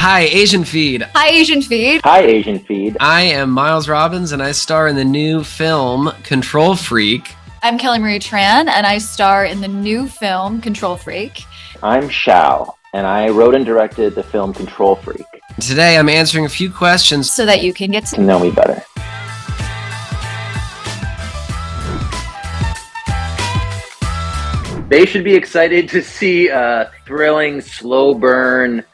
Hi, AsianFeed. Hi, AsianFeed. Hi, AsianFeed. I am Miles Robbins, and I star in the new film Control Freak. I'm Kelly Marie Tran, and I star in the new film Control Freak. I'm Shal, and I wrote and directed the film Control Freak. Today, I'm answering a few questions so that you can get to know me better. They should be excited to see a thrilling, slow burn,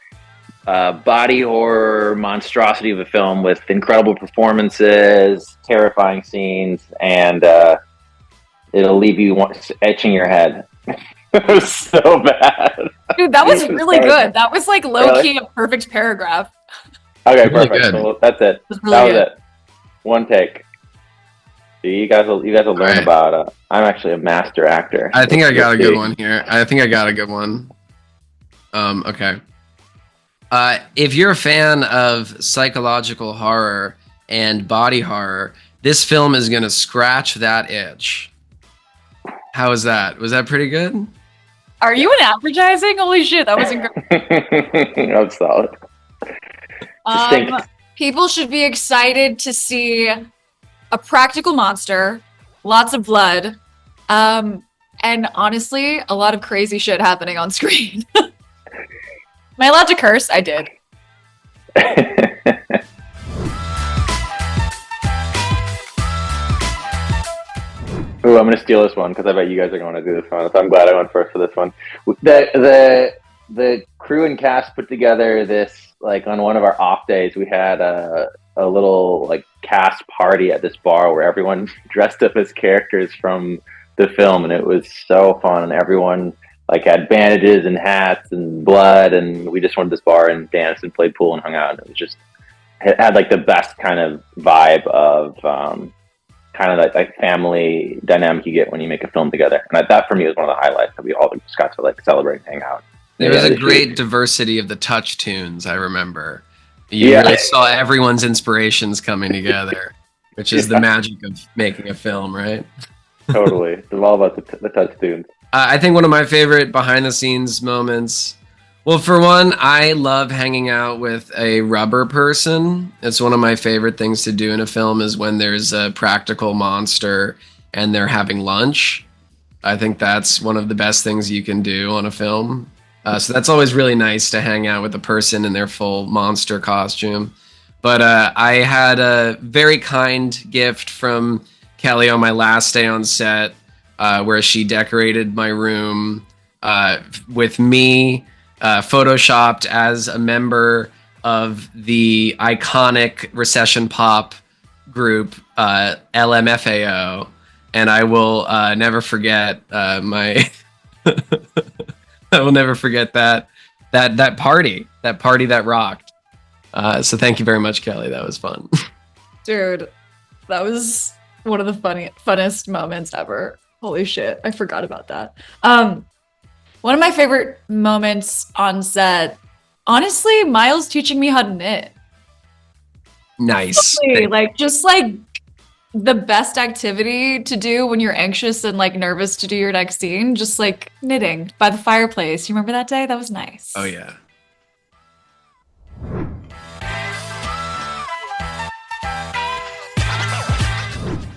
body horror monstrosity of a film with incredible performances, terrifying scenes, and it'll leave you etching your head. It was so bad. Dude, that was really good. That was like low-key a perfect paragraph. Okay, really perfect. Good. So that's it. That was it. One take. You guys will learn about. I'm actually a master actor. I think I got a good one here. Okay. If you're a fan of psychological horror and body horror, this film is going to scratch that itch. How was that? Was that pretty good? Are you in advertising? Holy shit, that was incredible. That's solid. People should be excited to see a practical monster, lots of blood, and honestly, a lot of crazy shit happening on screen. Am I allowed to curse? I did. Ooh, I'm gonna steal this one because I bet you guys are going to do this one. So I'm glad I went first for this one. The crew and cast put together this, like, on one of our off days. We had a little, like, cast party at this bar where everyone dressed up as characters from the film, and it was so fun. And everyone, like, had bandages and hats and blood, and we just went to this bar and danced and played pool and hung out. And it had like the best kind of vibe of kind of like family dynamic you get when you make a film together. And that for me was one of the highlights that we all just got to, like, celebrate and hang out. There was a great diversity of the touch tunes, I remember. You really saw everyone's inspirations coming together, which is the magic of making a film, right? Totally. It's all about the touch tunes. I think one of my favorite behind-the-scenes moments, well, for one, I love hanging out with a rubber person. It's one of my favorite things to do in a film is when there's a practical monster and they're having lunch. I think that's one of the best things you can do on a film. So that's always really nice to hang out with a person in their full monster costume. But I had a very kind gift from Kelly on my last day on set, where she decorated my room with me photoshopped as a member of the iconic recession pop group LMFAO, and I will never forget I will never forget that party that rocked. So thank you very much, Kelly. That was fun. Dude, that was one of the funnest moments ever. Holy shit, I forgot about that. One of my favorite moments on set, honestly, Miles teaching me how to knit. Nice. Totally, like, just like the best activity to do when you're anxious and like nervous to do your next scene, just like knitting by the fireplace. You remember that day? That was nice. Oh yeah.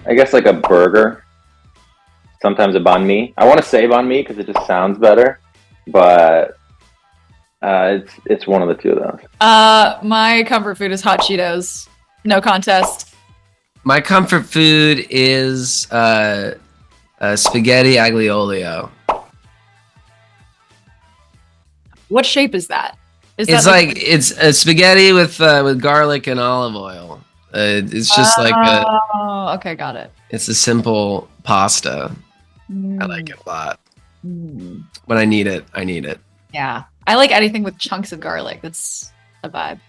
I guess like a burger. Sometimes a banh mi. I want to say banh mi because it just sounds better, but it's one of the two of those. My comfort food is hot Cheetos. No contest. My comfort food is spaghetti aglio-olio. What shape is that? It's a spaghetti with garlic and olive oil. It's just like okay, got it. It's a simple pasta. I like it a lot. When I need it, I need it. Yeah, I like anything with chunks of garlic. That's a vibe.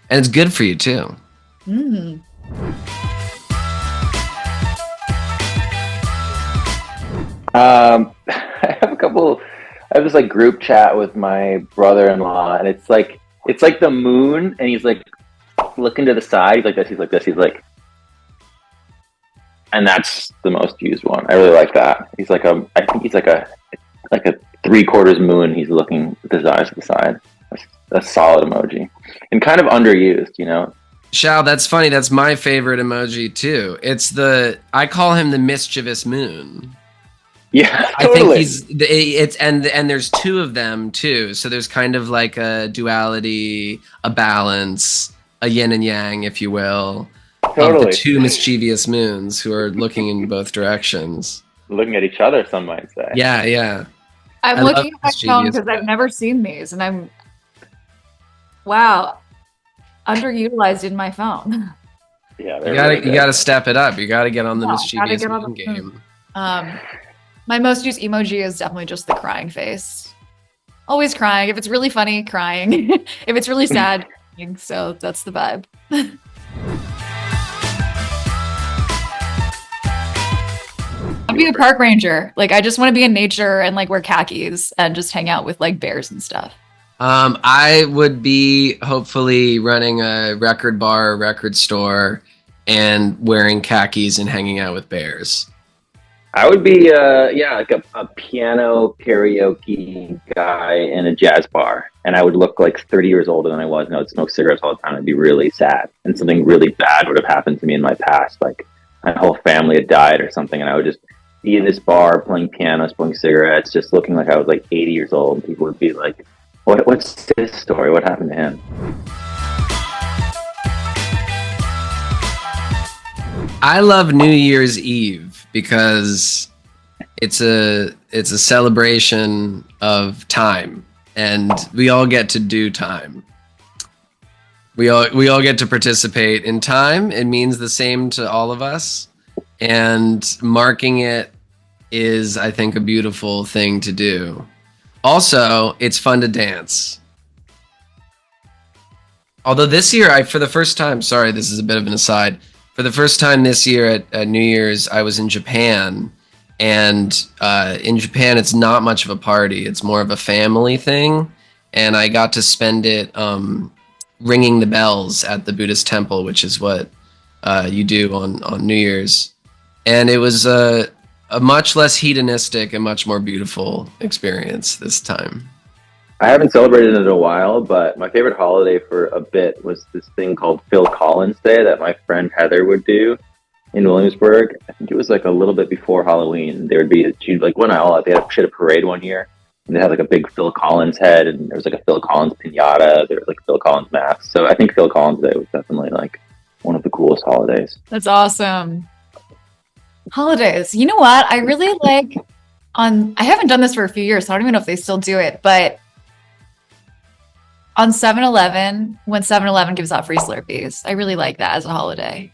And it's good for you too. I have this like group chat with my brother-in-law, and it's like the moon, and he's like looking to the side. He's like this. He's like this. He's like, and that's the most used one. I really like that. He's like I think he's like a 3/4 moon. He's looking with his eyes to the side. That's a solid emoji. and kind of underused, you know. Shal, that's funny. That's my favorite emoji too. I call him the mischievous moon. Yeah, I think and there's two of them too. So there's kind of like a duality, a balance, a yin and yang, if you will, of the two mischievous moons who are looking in both directions. Looking at each other, some might say. Yeah, yeah. I'm looking at my phone because I've never seen these, and underutilized in my phone. Yeah, you gotta step it up. You gotta get on the mischievous moon game. My most used emoji is definitely just the crying face. Always crying. If it's really funny, crying. If it's really sad, crying. So that's the vibe. I'll be a park ranger. Like, I just want to be in nature and like wear khakis and just hang out with like bears and stuff. I would be hopefully running a record bar, record store, and wearing khakis and hanging out with bears. I would be, like a piano karaoke guy in a jazz bar, and I would look like 30 years older than I was, and I would smoke cigarettes all the time. I'd be really sad, and something really bad would have happened to me in my past, like my whole family had died or something, and I would just be in this bar playing piano, smoking cigarettes, just looking like I was like 80 years old, and people would be like, "What's this story? What happened to him?" I love New Year's Eve because it's a celebration of time, and we all get to do time. We all get to participate in time. It means the same to all of us, and marking it is, I think, a beautiful thing to do. Also, it's fun to dance. Although this year, for the first time, sorry, this is a bit of an aside. For the first time this year at New Year's, I was in Japan, and in Japan, it's not much of a party. It's more of a family thing, and I got to spend it ringing the bells at the Buddhist temple, which is what you do on New Year's. And it was a much less hedonistic and much more beautiful experience this time. I haven't celebrated it in a while, but my favorite holiday for a bit was this thing called Phil Collins Day that my friend Heather would do in Williamsburg. I think it was like a little bit before Halloween. She'd like went all out. She had a parade one year, and they had like a big Phil Collins head, and there was like a Phil Collins piñata. There was like Phil Collins mask. So I think Phil Collins Day was definitely like one of the coolest holidays. That's awesome. Holidays. You know what? I really like I haven't done this for a few years, so I don't even know if they still do it, but on 7-Eleven, when 7-Eleven gives out free Slurpees, I really like that as a holiday.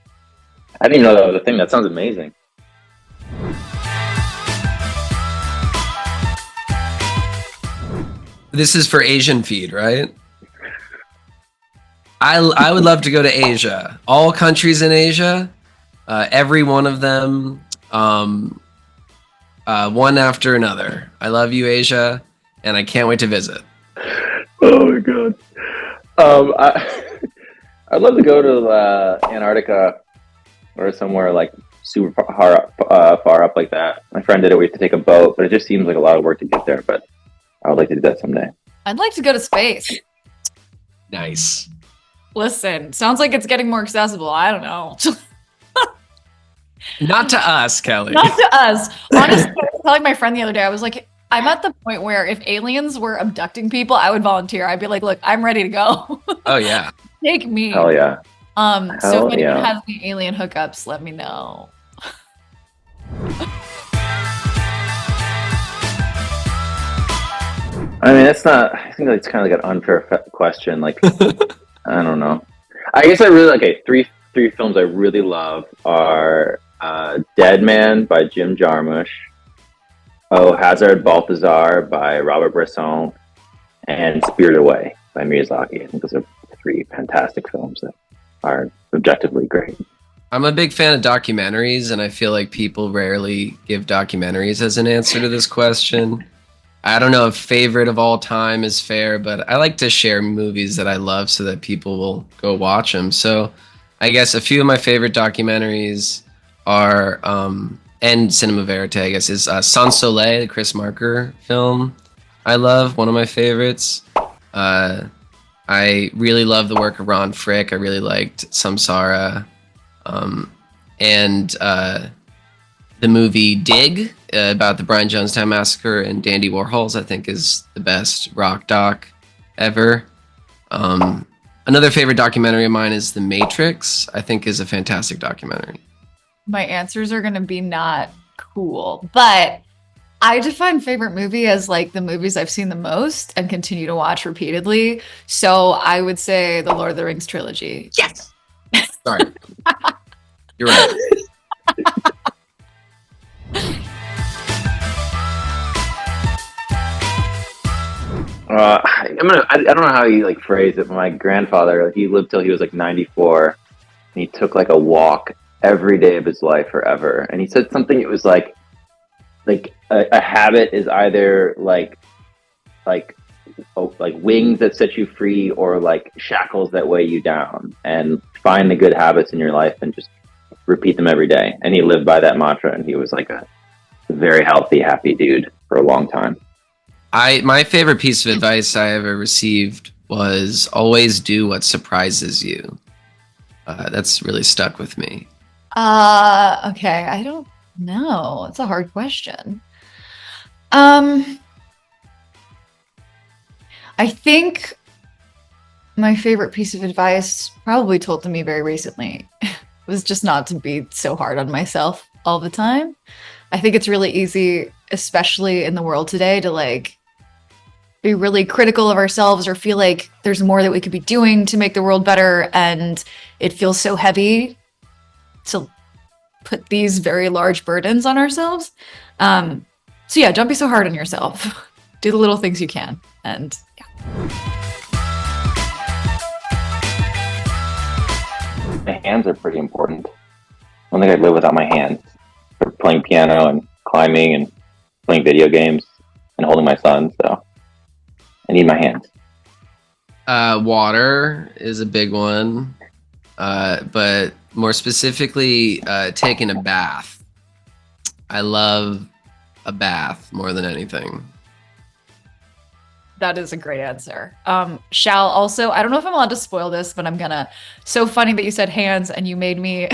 I didn't even know that was a thing. That sounds amazing. This is for AsianFeed, right? I would love to go to Asia. All countries in Asia, every one of them, one after another. I love you, Asia, and I can't wait to visit. Oh my god. I'd love to go to Antarctica or somewhere like super far up like that. My friend did it. We have to take a boat, but it just seems like a lot of work to get there. But I would like to do that someday. I'd like to go to space. Nice. Listen, sounds like it's getting more accessible. I don't know. Not to us, Kelly. Not to us. Honestly, I was telling my friend the other day, I was like, I'm at the point where if aliens were abducting people, I would volunteer. I'd be like, look, I'm ready to go. Oh, yeah. Take me. Hell yeah. So if anyone has any alien hookups, let me know. I mean, I think that's kind of like an unfair question. Like, I don't know. I guess I really like three films I really love are Dead Man by Jim Jarmusch, Oh Hazard Balthazar by Robert Bresson, and Spirited Away by Miyazaki. I think those are three fantastic films that are objectively great. I'm a big fan of documentaries, and I feel like people rarely give documentaries as an answer to this question. I don't know if favorite of all time is fair, but I like to share movies that I love so that people will go watch them. So I guess a few of my favorite documentaries are, and Cinema Verite, I guess, is Sans Soleil, the Chris Marker film. I love, one of my favorites. I really love the work of Ron Frick. I really liked Samsara. And the movie Dig about the Brian Jonestown Massacre and Dandy Warhols, I think, is the best rock doc ever. Another favorite documentary of mine is The Matrix. I think is a fantastic documentary. My answers are going to be not cool, but I define favorite movie as like the movies I've seen the most and continue to watch repeatedly. So I would say the Lord of the Rings trilogy. Yes. Sorry. You're right. I don't know how you like phrase it, but my grandfather, he lived till he was like 94, and he took like a walk every day of his life forever. And he said something. It was like a habit is either like wings that set you free or like shackles that weigh you down. And find the good habits in your life and just repeat them every day. And he lived by that mantra, and he was like a very healthy, happy dude for a long time. My favorite piece of advice I ever received was always do what surprises you. That's really stuck with me. Okay. I don't know. It's a hard question. I think my favorite piece of advice, probably told to me very recently, was just not to be so hard on myself all the time. I think it's really easy, especially in the world today, to like be really critical of ourselves or feel like there's more that we could be doing to make the world better. And it feels so heavy to put these very large burdens on ourselves. So yeah, don't be so hard on yourself. Do the little things you can. And yeah. My hands are pretty important. I don't think I'd live without my hands for playing piano and climbing and playing video games and holding my son. So I need my hands. Water is a big one, but more specifically, taking a bath. I love a bath more than anything. That is a great answer. Shal, also, I don't know if I'm allowed to spoil this, but I'm gonna. So funny that you said hands and you made me.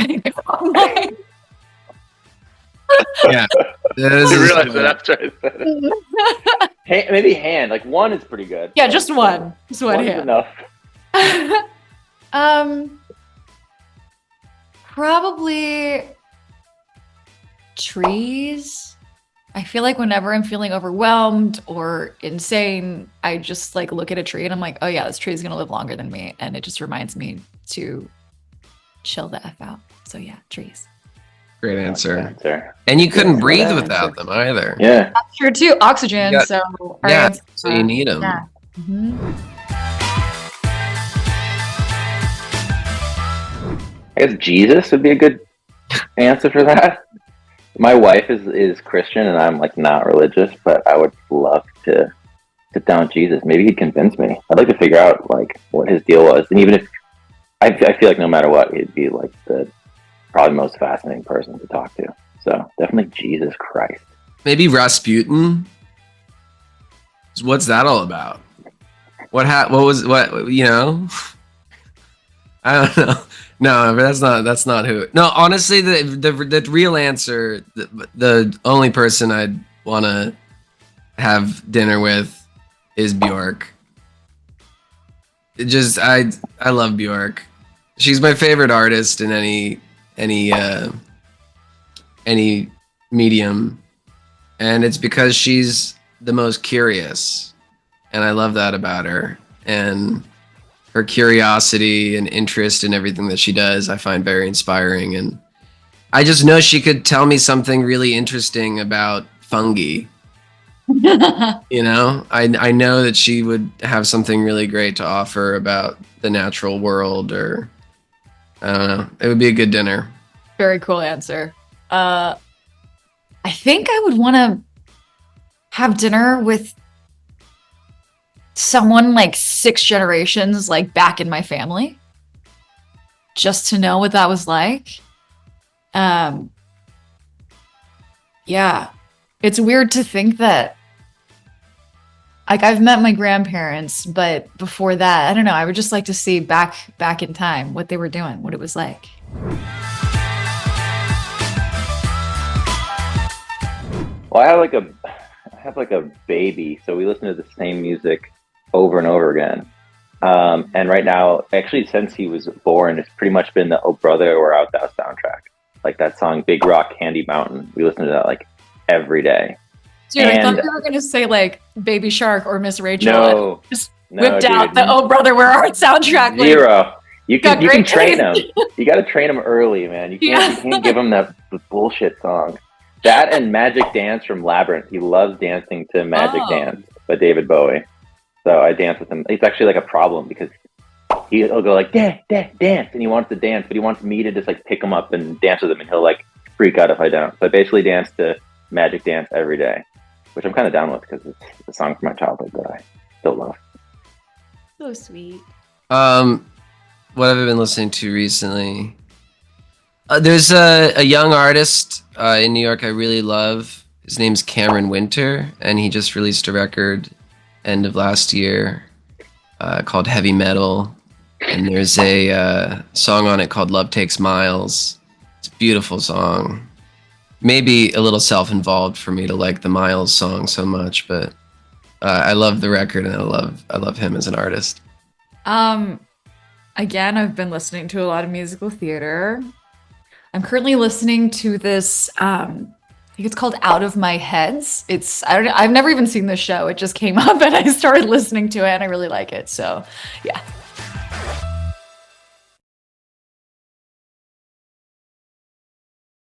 Yeah. I realized that after I said it. Maybe hand. Like one is pretty good. Yeah, just one. Just one hand. Is enough. Probably trees. I feel like whenever I'm feeling overwhelmed or insane, I just like look at a tree and I'm like, oh yeah, this tree is gonna live longer than me. And it just reminds me to chill the F out. So yeah, trees. Great answer. And you couldn't breathe without them either. Yeah. That's true too. Oxygen. So so you need them. Yeah. Mm-hmm. I guess Jesus would be a good answer for that. My wife is Christian and I'm like not religious, but I would love to sit down with Jesus. Maybe he'd convince me. I'd like to figure out like what his deal was. And even if I feel like no matter what, he'd be like the probably most fascinating person to talk to. So definitely Jesus Christ. Maybe Rasputin. What's that all about? What you know? I don't know. No, but that's not who. No, honestly, the real answer, the only person I'd want to have dinner with is Bjork. I love Bjork. She's my favorite artist in any medium, and it's because she's the most curious, and I love that about her. And her curiosity and interest in everything that she does, I find very inspiring. And I just know she could tell me something really interesting about fungi. You know, I know that she would have something really great to offer about the natural world, or I don't know. It would be a good dinner. Very cool answer. I think I would want to have dinner with someone like 6 generations like back in my family, just to know what that was like. Yeah, it's weird to think that like I've met my grandparents, but before that, I don't know. I would just like to see back in time what they were doing, what it was like. Well, I have like a baby, so we listen to the same music over and over again. And right now, actually, since he was born, it's pretty much been the "Oh Brother, Where Art Thou" soundtrack. Like that song, "Big Rock Candy Mountain." We listen to that like every day. Dude, I thought you were gonna say like Baby Shark or Miss Rachel. No, just no, whipped out dude. the "Oh Brother, Where Art" soundtrack. Zero. You can great train taste. them. You got to train them early, man. You can't give them the bullshit song. That and Magic Dance from Labyrinth. He loves dancing to Magic Dance by David Bowie. So I dance with him. It's actually like a problem because he'll go like, dance, and he wants to dance, but he wants me to just like pick him up and dance with him, and he'll like freak out if I don't. So I basically dance to Magic Dance every day, which I'm kind of down with because it's a song from my childhood that I still love. So sweet. What have I been listening to recently? There's a young artist in New York I really love. His name's Cameron Winter, and he just released a record end of last year called Heavy Metal. And there's a song on it called Love Takes Miles. It's a beautiful song. Maybe a little self-involved for me to like the Miles song so much, but I love the record and I love him as an artist. Again, I've been listening to a lot of musical theater. I'm currently listening to this, I think it's called Out of My Heads. I've never even seen this show. It just came up and I started listening to it and I really like it. So yeah.